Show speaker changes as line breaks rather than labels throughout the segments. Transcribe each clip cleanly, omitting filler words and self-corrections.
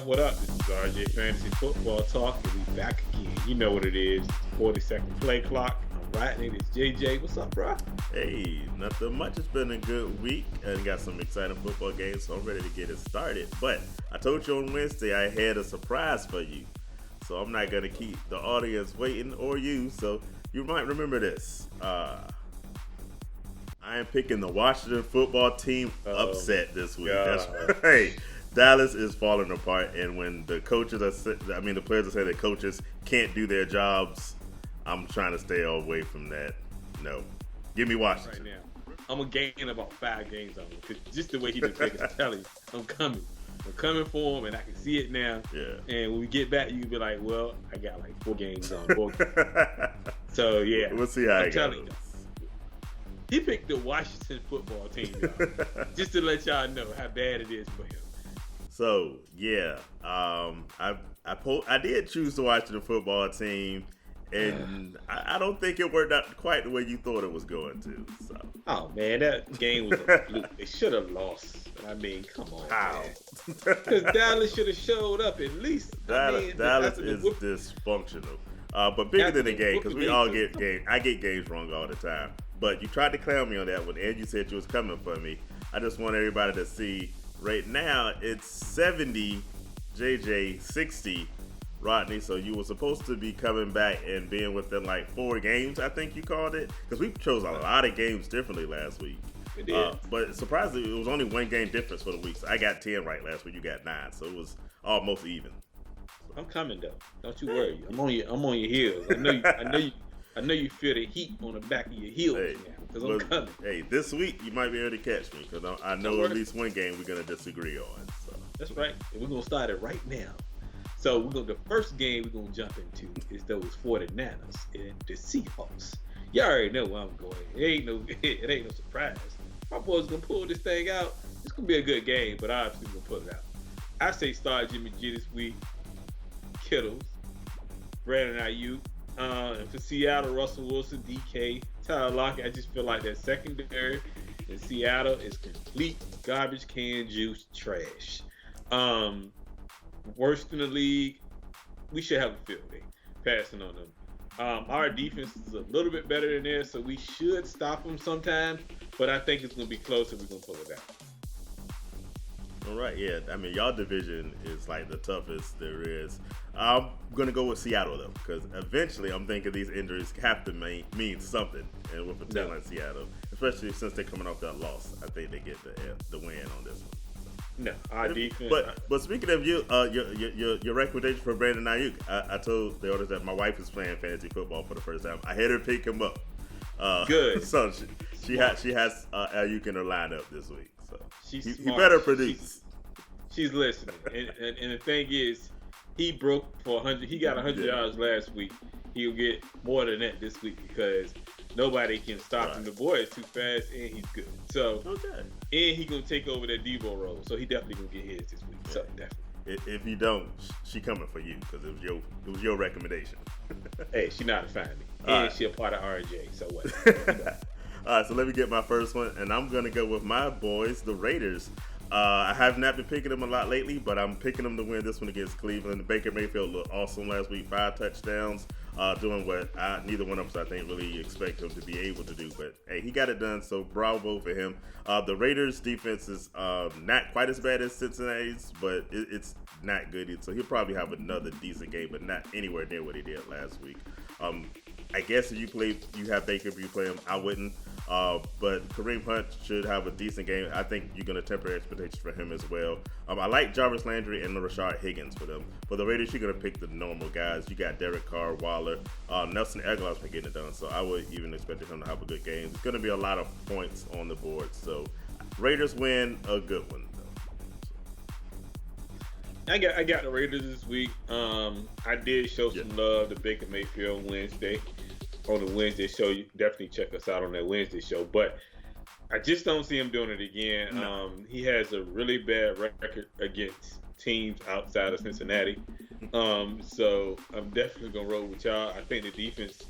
What up? This is RJ Fantasy Football Talk, and we back again. You know what it is. 40-second play clock. I'm Rodney. This is JJ. What's up, bro?
Hey, nothing much. It's been a good week and got some exciting football games, so I'm ready to get it started. But I told you on Wednesday I had a surprise for you, so I'm not going to keep the audience waiting or you, so you might remember this. I am picking the Washington football team upset this week. That's right. Dallas is falling apart, and when the coaches the players are saying that coaches can't do their jobs, I'm trying to stay away from that. No. Give me Washington.
Right now. I'm going to gain about 5 games on him, because just the way he been picking, I'm telling you, I'm coming. I'm coming for him, and I can see it now.
Yeah.
And when we get back, you can be like, well, I got like 4 games on both. So, yeah.
We'll see how it goes.
He picked the Washington football team, y'all. Just to let y'all know how bad it is for him.
So, yeah. I did choose the Washington football team, and I don't think it worked out quite the way you thought it was going to. So.
Oh, man, that game was a fluke. They should have lost. I mean, come on,
how?
Because Dallas should have showed up at least.
Dallas is dysfunctional. But bigger than the game, because we all get games. I get games wrong all the time. But you tried to clown me on that one, and you said you was coming for me. I just want everybody to see right now it's 70 JJ, 60 Rodney. So you were supposed to be coming back and being within like 4 games, I think you called it. Because we chose a lot of games differently last week.
It did.
But surprisingly, it was only 1 game difference for the week. So I got 10 right last week. You got 9. So it was almost even.
I'm coming though. Don't you worry. I'm on your heels. I know you feel the heat on the back of your heels now, because I'm coming.
Hey, this week you might be able to catch me, because I know at least 1 game we're going to disagree on. So.
That's right. And we're going to start it right now. So the first game we're going to jump into is those 49ers and the Seahawks. You already know where I'm going. It ain't no surprise. My boys going to pull this thing out. It's going to be a good game, but I'm obviously going to pull it out. I say start Jimmy G this week. Kittles, Brandon Ayuk. And for Seattle, Russell Wilson, DK, Tyler Lockett. I just feel like that secondary in Seattle is complete garbage can juice trash. Worst in the league. We should have a field day passing on them. Our defense is a little bit better than theirs, so we should stop them sometimes. But I think it's going to be close and we're going to pull it out.
All right, yeah. I mean, y'all division is like the toughest there is. I'm going to go with Seattle, though, because eventually I'm thinking these injuries have to mean something. And with a team like Seattle, especially since they're coming off that loss, I think they get the win on this one.
No, our defense.
But speaking of you, your recommendation for Brandon Ayuk, I told the others that my wife is playing fantasy football for the first time. I had her pick him up.
Good.
So she has Ayuk in her lineup this week. So he better produce.
She's listening, and the thing is, he broke for 100. He got 100 yards last week. He'll get more than that this week because nobody can stop him. The boy is too fast, and he's good. So, and he gonna take over that Debo role. So he definitely gonna get his this week. So definitely.
If you don't, she coming for you because it was your recommendation.
Hey, she not to find me, and she a part of RJ. So what?
All right, so let me get my first one, and I'm going to go with my boys, the Raiders. I have not been picking them a lot lately, but I'm picking them to win this one against Cleveland. Baker Mayfield looked awesome last week, 5 touchdowns, doing what neither one of us, I think, really expect him to be able to do. But, hey, he got it done, so bravo for him. The Raiders' defense is not quite as bad as Cincinnati's, but it's not good. So he'll probably have another decent game, but not anywhere near what he did last week. I guess if you have Baker, if you play him, I wouldn't. But Kareem Hunt should have a decent game. I think you're going to temper expectations for him as well. I like Jarvis Landry and Rashard Higgins for them. For the Raiders, you're going to pick the normal guys. You got Derek Carr, Waller. Nelson Aguilar's been getting it done, so I would even expect him to have a good game. It's going to be a lot of points on the board. So Raiders win a good one.
I got the Raiders this week. I did show some love to Baker Mayfield Wednesday. On the Wednesday show, you definitely check us out on that Wednesday show. But I just don't see him doing it again. No. He has a really bad record against teams outside of Cincinnati. So I'm definitely going to roll with y'all. I think the defense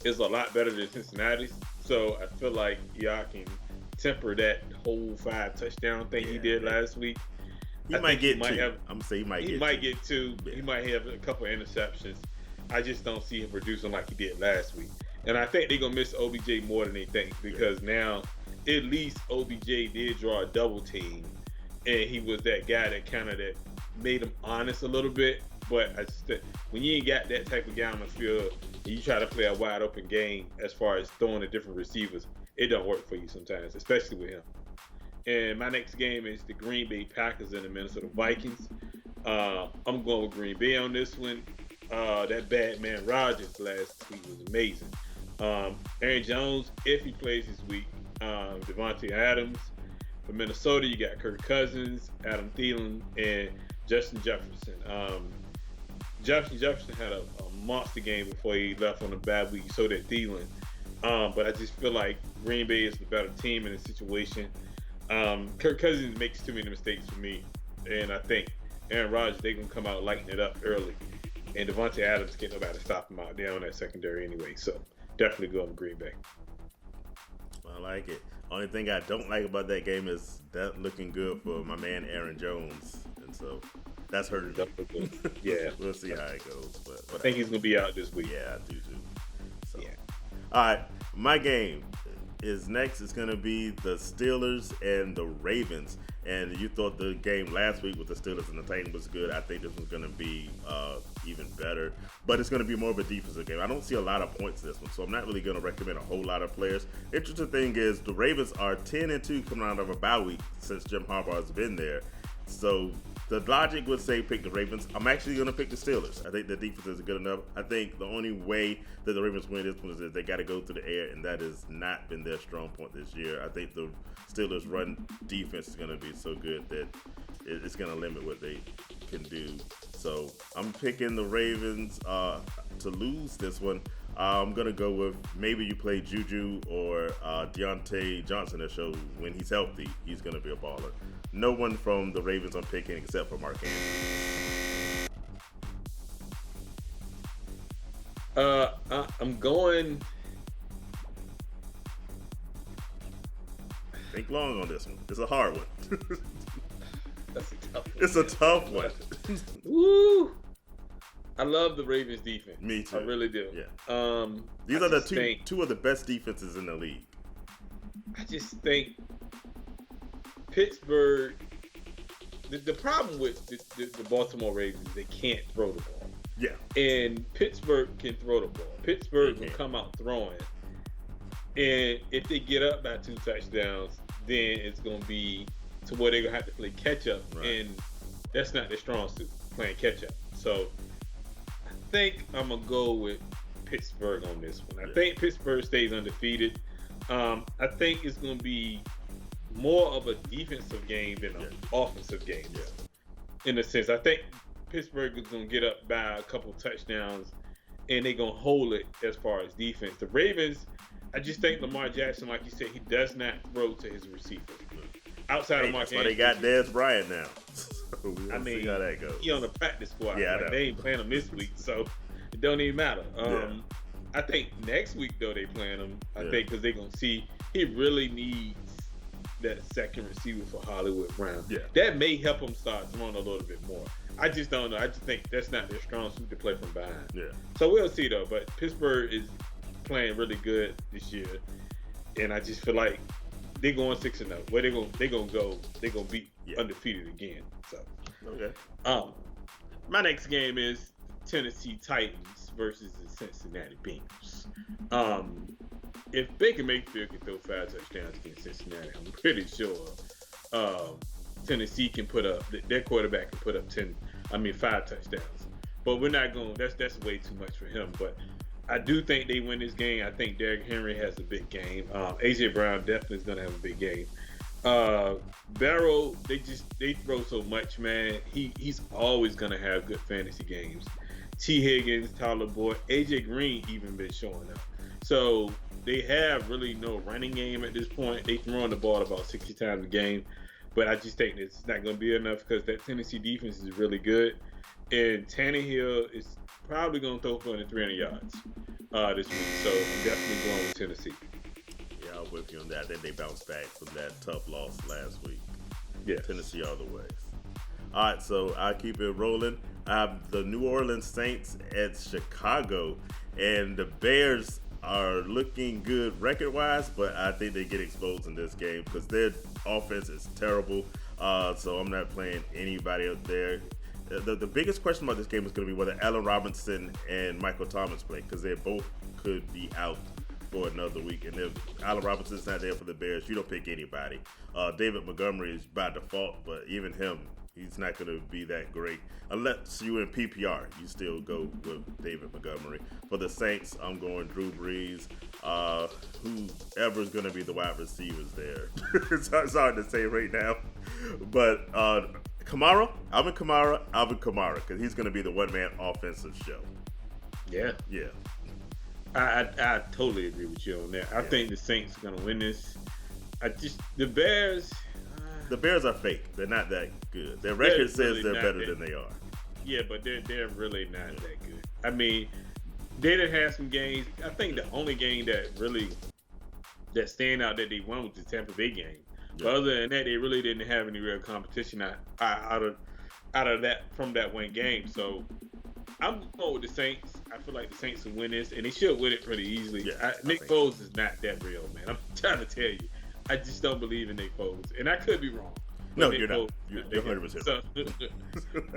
is a lot better than Cincinnati's. So I feel like y'all can temper that whole 5 touchdown thing he did last week.
He might get two. I'm gonna say he might
get two.
Yeah.
He might have a couple of interceptions. I just don't see him producing like he did last week. And I think they're gonna miss OBJ more than they think because now at least OBJ did draw a double team, and he was that guy that made him honest a little bit. But I just think when you ain't got that type of guy on the field and you try to play a wide open game as far as throwing to different receivers, it don't work for you sometimes, especially with him. And my next game is the Green Bay Packers and the Minnesota Vikings. I'm going with Green Bay on this one. That bad man Rodgers last week was amazing. Aaron Jones, if he plays this week, Devontae Adams. For Minnesota, you got Kirk Cousins, Adam Thielen, and Justin Jefferson. Justin Jefferson had a monster game before he left on a bad week, so did Thielen. But I just feel like Green Bay is the better team in this situation. Kirk Cousins makes too many mistakes for me, and I think Aaron Rodgers, they're going to come out lighting it up early. And Devontae Adams can't nobody stop him out there on that secondary anyway. So definitely go on Green Bay.
I like it. Only thing I don't like about that game is that looking good for my man Aaron Jones. And so that's hurting me.
Yeah.
We'll see how it goes. But
I think he's going to be out this week.
Yeah, I do too. So.
Yeah.
All right. My game is next. It's going to be the Steelers and the Ravens. And you thought the game last week with the Steelers and the Titans was good. I think this one's going to be even better. But it's going to be more of a defensive game. I don't see a lot of points in this one, so I'm not really going to recommend a whole lot of players. Interesting thing is the Ravens are 10-2 coming out of a bye week since Jim Harbaugh has been there. So the logic would say pick the Ravens. I'm actually going to pick the Steelers. I think the defense is good enough. I think the only way that the Ravens win this one is that they got to go through the air, and that has not been their strong point this year. I think the Steelers' run defense is going to be so good that it's going to limit what they can do. So I'm picking the Ravens to lose this one. I'm going to go with maybe you play Juju or Deontay Johnson that show when he's healthy, he's going to be a baller. No one from the Ravens I'm picking except for Mark Andrews.
I'm going.
Think long on this one. It's a hard one.
That's a tough one.
It's a tough one.
Woo! I love the Ravens defense.
Me too.
I really do.
Yeah. These are the two of the best defenses in the league.
I just think Pittsburgh. The problem with the Baltimore Ravens is they can't throw the ball.
Yeah.
And Pittsburgh can throw the ball. Pittsburgh will come out throwing. And if they get up by 2 touchdowns, then it's going to be to where they're going to have to play catch up. Right. And that's not their strong suit, playing catch up. So I think I'm going to go with Pittsburgh on this one. I think Pittsburgh stays undefeated. I think it's going to be more of a defensive game than an offensive game. Yeah. In a sense, I think Pittsburgh is going to get up by a couple touchdowns, and they're going to hold it as far as defense. The Ravens, I just think Lamar Jackson, like you said, he does not throw to his receivers. Outside of Mark Andrews.
Well, they got Dez Bryant now. So we'll see how that goes.
He on the practice squad.
Yeah,
like, they ain't playing him this week, so it don't even matter. I think next week, though, they playing him. I think because they're going to see he really needs that second receiver for Hollywood Brown. Yeah. That may help him start throwing a little bit more. I just don't know. I just think that's not their strong suit to play from behind. Yeah. So we'll see, though. But Pittsburgh is playing really good this year, and I just feel like they're going 6-0. Where they gonna go? They're gonna be undefeated again. So my next game is Tennessee Titans versus the Cincinnati Bengals. If Baker Mayfield can throw 5 touchdowns against Cincinnati, I'm pretty sure Tennessee can put up, their quarterback can put up 5 touchdowns. But we're not going. That's way too much for him. But I do think they win this game. I think Derrick Henry has a big game. AJ Brown definitely is going to have a big game. Barrow, they throw so much, man. He's always going to have good fantasy games. T. Higgins, Tyler Boyd, AJ Green even been showing up. So they have really no running game at this point. They throwing the ball about 60 times a game. But I just think it's not going to be enough because that Tennessee defense is really good. And Tannehill is probably going to throw for 300 yards this week. So I'm definitely going with Tennessee.
Yeah, I'm with you on that. I think they bounced back from that tough loss last week.
Yeah.
Tennessee all the way. All right, so I'll keep it rolling. I have the New Orleans Saints at Chicago, and the Bears are looking good record-wise, but I think they get exposed in this game because their offense is terrible. So I'm not playing anybody up there. The biggest question about this game is going to be whether Allen Robinson and Michael Thomas play, because they both could be out for another week. And if Allen Robinson's not there for the Bears, you don't pick anybody. David Montgomery is by default, but even him, he's not going to be that great. Unless you in PPR, you still go with David Montgomery. For the Saints, I'm going Drew Brees. Whoever's going to be the wide receivers there. It's hard to say right now. But Kamara, Alvin Kamara, because he's going to be the one-man offensive show.
Yeah.
Yeah.
I totally agree with you on that. I think the Saints are going to win this. The Bears...
The Bears are fake. They're not that good. Their record says they're better than they are.
Yeah, but they're really not that good. I mean, they done had some games. I think the only game that stand out that they won was the Tampa Bay game. Yeah. But other than that, they really didn't have any real competition out of that from that one game. So I'm going with the Saints. I feel like the Saints will win this, and they should win it pretty easily.
Yeah,
Nick Foles is not that real, man. I'm trying to tell you. I just don't believe in Nick Foles, and I could be wrong.
No,
Nick
you're not.
Foles,
You're 100%
so,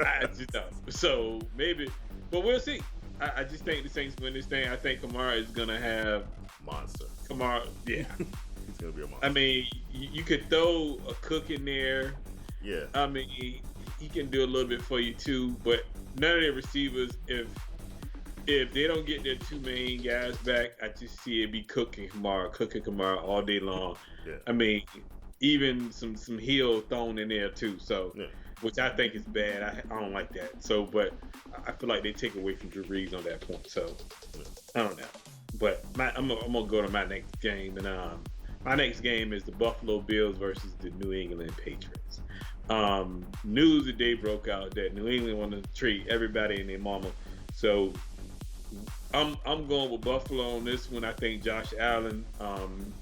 I just don't. So maybe, but we'll see. I just think the Saints win this thing. I think Kamara is gonna have
monster.
Kamara, yeah,
he's gonna be a monster.
I mean, you could throw a Cook in there.
Yeah.
I mean, he can do a little bit for you too, but none of their receivers, if they don't get their two main guys back, I just see it be Cook and Kamara all day long.
Yeah.
I mean, even some Hill thrown in there too. So,
yeah.
Which I think is bad. I don't like that. So, but I feel like they take away from Drew Brees on that point. So, I don't know. But I'm gonna go to my next game, and my next game is the Buffalo Bills versus the New England Patriots. News today broke out that New England want to treat everybody and their mama. So I'm going with Buffalo on this one. I think Josh Allen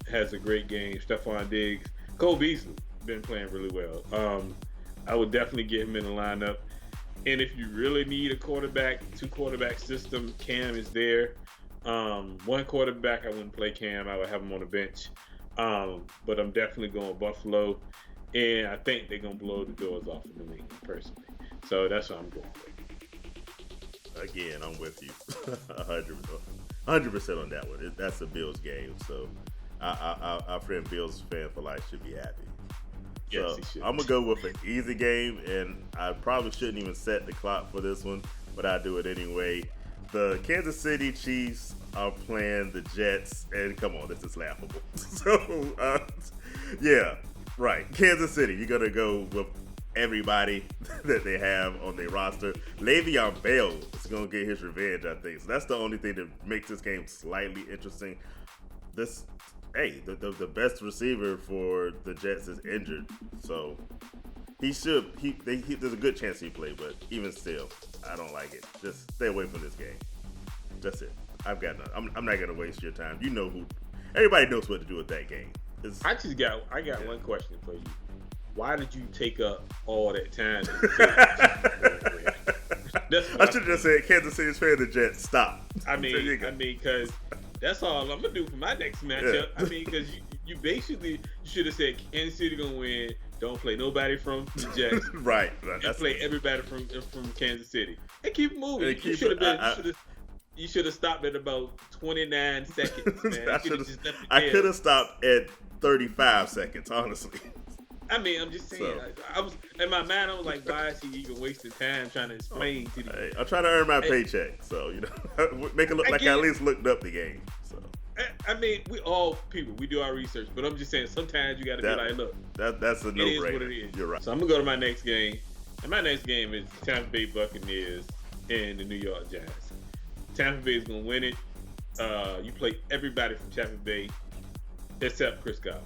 has a great game. Stephon Diggs, Cole Beasley been playing really well. I would definitely get him in the lineup. And if you really need a quarterback, 2-quarterback system, Cam is there. One quarterback, I wouldn't play Cam. I would have him on the bench. But I'm definitely going Buffalo. And I think they're going to blow the doors off of New England, personally. So that's what I'm going with.
Again, I'm with you 100% on that one. That's a Bills game, so our friend Bills fan for life should be happy.
Yes,
so
he should.
I'm gonna go with an easy game, and I probably shouldn't even set the clock for this one, but I do it anyway. The Kansas City Chiefs are playing the Jets, and come on, this is laughable. So yeah, right, Kansas City. You're gonna go with everybody that they have on their roster. Le'Veon Bell is going to get his revenge, I think. So that's the only thing that makes this game slightly interesting. The best receiver for the Jets is injured. So there's a good chance he play, but even still, I don't like it. Just stay away from this game. That's it. I've got none. I'm not going to waste your time. You know everybody knows what to do with that game.
I got one question for you. Why did you take up all that time?
I should have just said Kansas City's playing the Jets. Stop.
I mean, because that's all I'm gonna do for my next matchup.
Yeah.
I mean, because you basically should have said Kansas City gonna win. Don't play nobody from the Jets.
Right.
And play everybody from Kansas City. And keep moving.
And
You should have stopped at about 29 seconds, man.
I could have stopped at 35 seconds, honestly.
I mean, I'm just saying.
So,
I was in my mind. I was like, why is he even wasting time trying to explain to the?
Hey, I'm trying to earn my paycheck, so make it look like I at least looked up the game. So
I mean, we all people. We do our research, but I'm just saying. Sometimes you got to be like, look,
that's a no-brainer.
It is what it is.
You're right.
So I'm gonna go to my next game, and my next game is Tampa Bay Buccaneers and the New York Giants. Tampa Bay is gonna win it. You play everybody from Tampa Bay except Chris Godwin.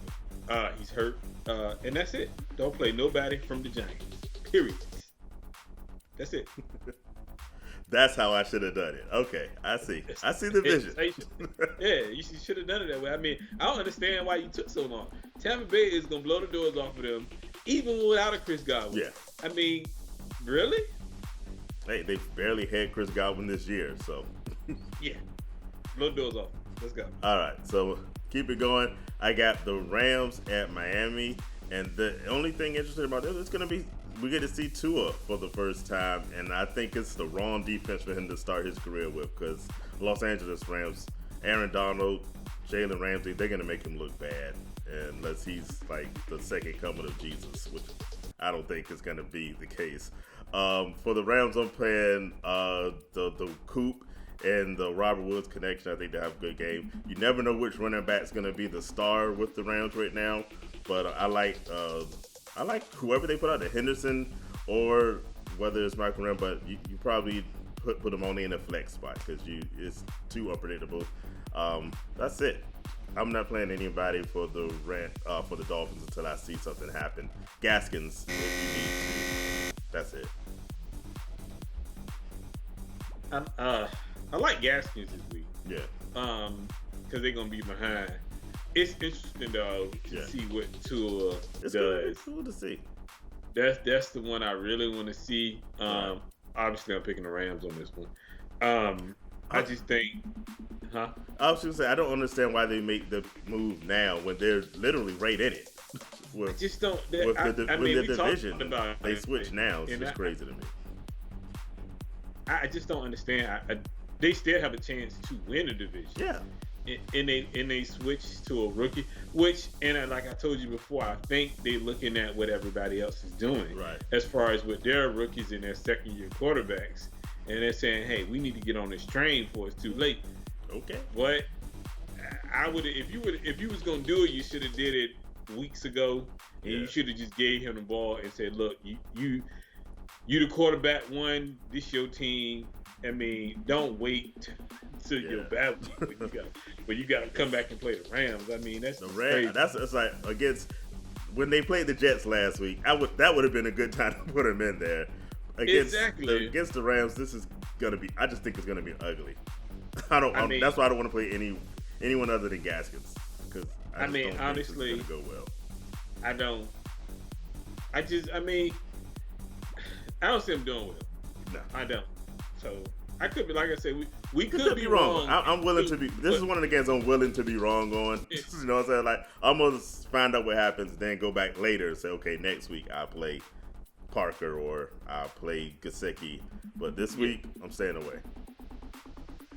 He's hurt. And that's it. Don't play nobody from the Giants. Period. That's it.
That's how I should have done it. Okay, I see. I see the vision.
Yeah, you should have done it that way. I mean, I don't understand why you took so long. Tampa Bay is going to blow the doors off of them, even without a Chris Godwin.
Yeah.
I mean, Really?
Hey, they barely had Chris Godwin this year, so.
Yeah. Blow doors off. Let's go.
All right, so keep it going. I got the Rams at Miami, and the only thing interesting about this is going to be we get to see Tua for the first time, and I think it's the wrong defense for him to start his career with because Los Angeles Rams, Aaron Donald, Jalen Ramsey, they're going to make him look bad unless he's like the second coming of Jesus, which I don't think is going to be the case. For the Rams, I'm playing the Coop and the Robert Woods connection. I think they have a good game. You never know which running back's going to be the star with the Rams right now, but I like whoever they put out, the Henderson or whether it's Michael Ram, but you probably put them only in a flex spot because it's too unpredictable. That's it. I'm not playing anybody for the Dolphins until I see something happen. Gaskins, if you need to. That's it.
I like Gaskins this week.
Yeah.
Because they're gonna be behind. It's interesting though to see what Tua does.
It's cool to see.
That's the one I really want to see. Obviously, I'm picking the Rams on this one. I just think,
I was gonna say I don't understand why they make the move now when they're literally right in it.
I just don't.
With the division,
about
they switch now. It's just crazy to me.
I just don't understand. They still have a chance to win a division.
Yeah.
And they switch to a rookie, which, and like I told you before, I think they're looking at what everybody else is doing,
right? As
far as with their rookies and their second-year quarterbacks, and they're saying, "Hey, we need to get on this train before it's too late."
Okay.
But I would, if you was gonna do it, you should have did it weeks ago, and you should have just gave him the ball and said, "Look, you the quarterback one. This your team. I mean, don't wait till your bad week when you got to come back and play the Rams. I mean, that's the Rams.
That's like against when they played the Jets last week. That would have been a good time to put him in there. Against the Rams, this is gonna be. I just think it's gonna be ugly. That's why I don't want to play anyone other than Gaskins because I mean, honestly, it's gonna go well.
I don't see him doing well.
No,
I don't. So I could be, like I said, we could be wrong.
I'm willing to be. This is one of the games I'm willing to be wrong on. You know what I'm saying? Like I'm gonna find out what happens, then go back later and say, okay, next week I'll play Parker or I'll play Gesicki. But this week I'm staying away.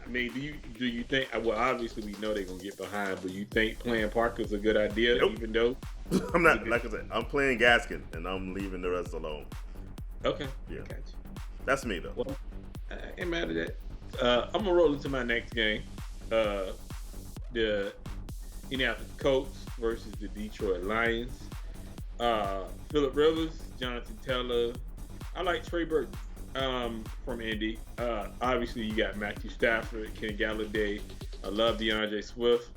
I mean, do you think? Well, obviously we know they're gonna get behind, but you think playing Parker is a good idea?
Nope.
Even though
I'm not. Like I said, I'm playing Gaskin and I'm leaving the rest alone.
Okay.
Yeah.
Gotcha.
That's me though.
Well, I ain't mad at that. I'm gonna roll into my next game. The Indianapolis Colts versus the Detroit Lions. Phillip Rivers, Jonathan Taylor. I like Trey Burton from Indy. Obviously, you got Matthew Stafford, Kenny Galladay. I love DeAndre Swift.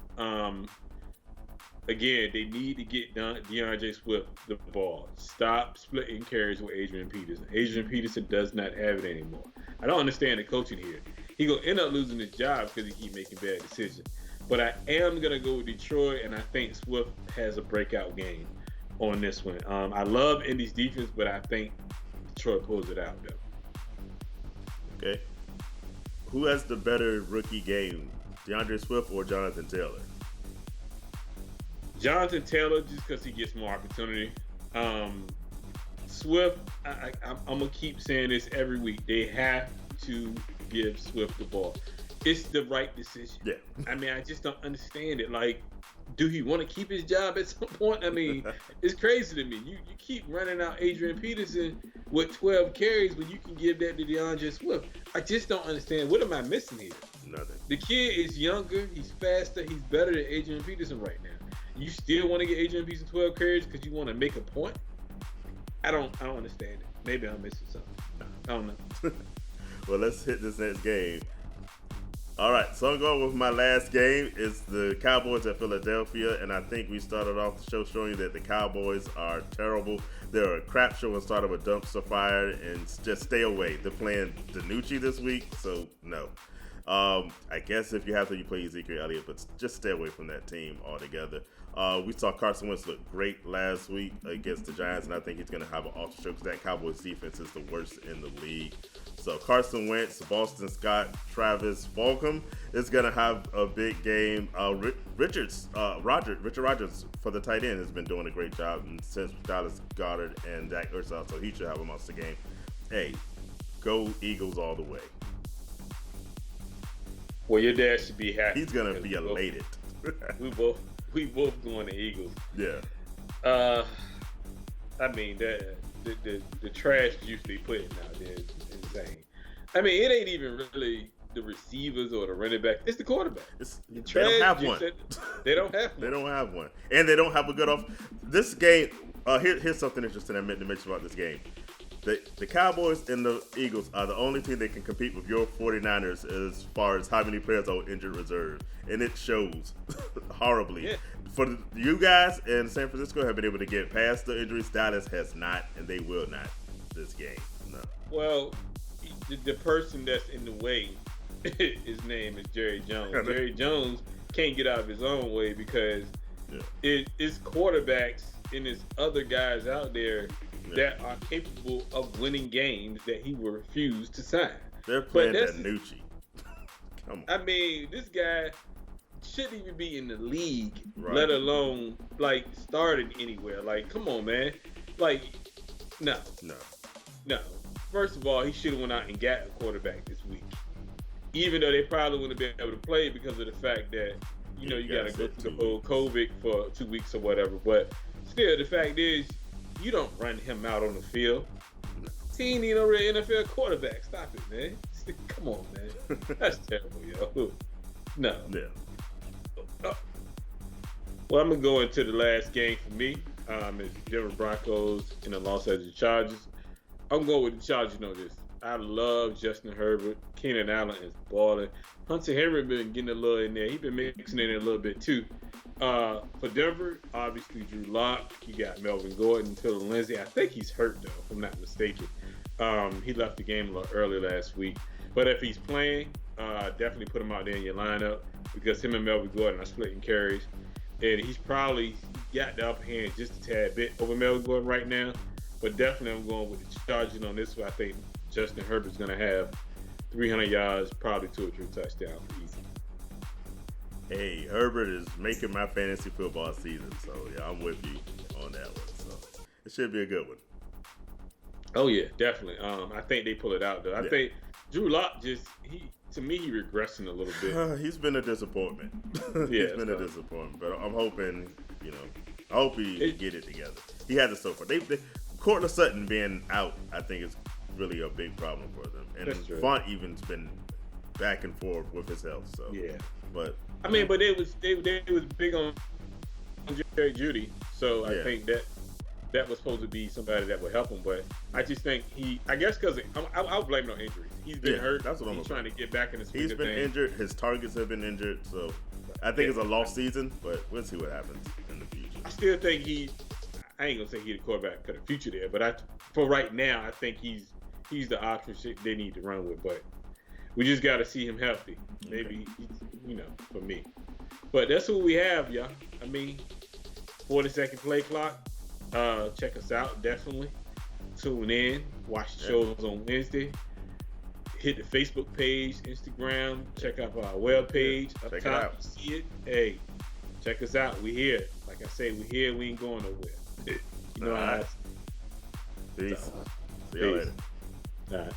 Again, they need to get DeAndre Swift the ball. Stop splitting carries with Adrian Peterson. Adrian Peterson does not have it anymore. I don't understand the coaching here. He gonna end up losing his job because he keep making bad decisions. But I am gonna go with Detroit, and I think Swift has a breakout game on this one. I love Indy's defense, but I think Detroit pulls it out though.
Okay. Who has the better rookie game, DeAndre Swift or Jonathan Taylor?
Jonathan Taylor, just because he gets more opportunity. Swift, I'm gonna keep saying this every week. They have to give Swift the ball. It's the right decision.
Yeah.
I mean, I just don't understand it. Like, do he want to keep his job at some point? I mean, it's crazy to me. You keep running out Adrian Peterson with 12 carries when you can give that to DeAndre Swift. I just don't understand. What am I missing here?
Nothing.
The kid is younger. He's faster. He's better than Adrian Peterson right now. You still want to get Adrian Peterson 12 carries because you want to make a point? I don't understand it. Maybe I'm missing something. I don't know.
Well, let's hit this next game. All right, so I'm going with my last game. It's the Cowboys at Philadelphia, and I think we started off the show showing you that the Cowboys are terrible. They're a crap show and start of a dumpster fire, and just stay away. They're playing DiNucci this week, so no. I guess if you have to, you play Ezekiel Elliott, but just stay away from that team altogether. We saw Carson Wentz look great last week against the Giants, and I think he's going to have an ultra show because that Cowboys defense is the worst in the league. So Carson Wentz, Boston Scott, Travis Fulgham is going to have a big game. Richard Rodgers for the tight end has been doing a great job since Dallas Goedert and Dak Prescott, so he should have a monster game. Hey, go Eagles all the way.
Well, your dad should be happy.
He's going to be elated.
We both going to Eagles.
Yeah.
I mean, the trash juice they put out there is insane. I mean, it ain't even really the receivers or the running back. It's the quarterback.
They don't have one.
They don't have one.
They don't have one. And they don't have a good off. This game, here's something interesting I meant to mention about this game. The Cowboys and the Eagles are the only team that can compete with your 49ers as far as how many players are injured reserve. And it shows horribly.
Yeah.
For you guys in San Francisco have been able to get past the injuries. Dallas has not, and they will not this game. No.
Well, the person that's in the way, his name is Jerry Jones. Jerry Jones can't get out of his own way because it's quarterbacks and there's other guys out there that are capable of winning games that he will refuse to sign.
They're playing Danucci. Come on.
I mean, this guy shouldn't even be in the league, let alone like starting anywhere. Like, come on, man. Like, no. First of all, he should have went out and got a quarterback this week. Even though they probably wouldn't have been able to play because of the fact that, you got to go through the whole COVID for 2 weeks or whatever. But still, the fact is, you don't run him out on the field. He ain't no real NFL quarterback. Stop it, man. Come on, man. That's terrible, yo. No.
Yeah.
Well, I'm going to go into the last game for me. It's Denver Broncos and the Los Angeles Chargers. I'm going with the Chargers, this. I love Justin Herbert. Keenan Allen is balling. Hunter Henry been getting a little in there. He's been mixing in a little bit, too. For Denver, obviously Drew Lock. You got Melvin Gordon, Phil Lindsay. I think he's hurt, though, if I'm not mistaken. He left the game a little early last week. But if he's playing, definitely put him out there in your lineup because him and Melvin Gordon are splitting carries. And he's probably got the upper hand just a tad bit over Melvin Gordon right now. But definitely I'm going with the Chargers on this one. I think Justin Herbert's going to have 300 yards, probably 2 or 3 touchdowns for easy.
Hey, Herbert is making my fantasy football season. So, yeah, I'm with you on that one. So, it should be a good one.
Oh, yeah, definitely. I think they pull it out, though. I think Drew Lock to me, he regressing a little bit.
He's been a disappointment. He's been a disappointment. But I'm hoping, I hope he get it together. He has it so far. Courtland Sutton being out, I think, is really a big problem for them. And Font even's been back and forth with his health. So
yeah,
but
I mean, but they was big on Jerry Jeudy. So I think that was supposed to be somebody that would help him. But I just think I guess because I'll blame it on injuries. He's been hurt. That's what he's trying to get back in his swing.
He's been injured. His targets have been injured. So I think it's a lost season. But we'll see what happens in the future.
I still think I ain't gonna say he's the quarterback for the future there, but for right now, I think he's the option they need to run with. But we just got to see him healthy. Maybe for me. But that's what we have, y'all. I mean, 40-second play clock. Check us out, definitely. Tune in. Watch the shows on Wednesday. Hit the Facebook page, Instagram. Check out our web page. Up
check
top,
it out.
See it. Hey, check us out. We here. Like I say, we here. We ain't going nowhere. You know how
Peace. See y'all later.
All right.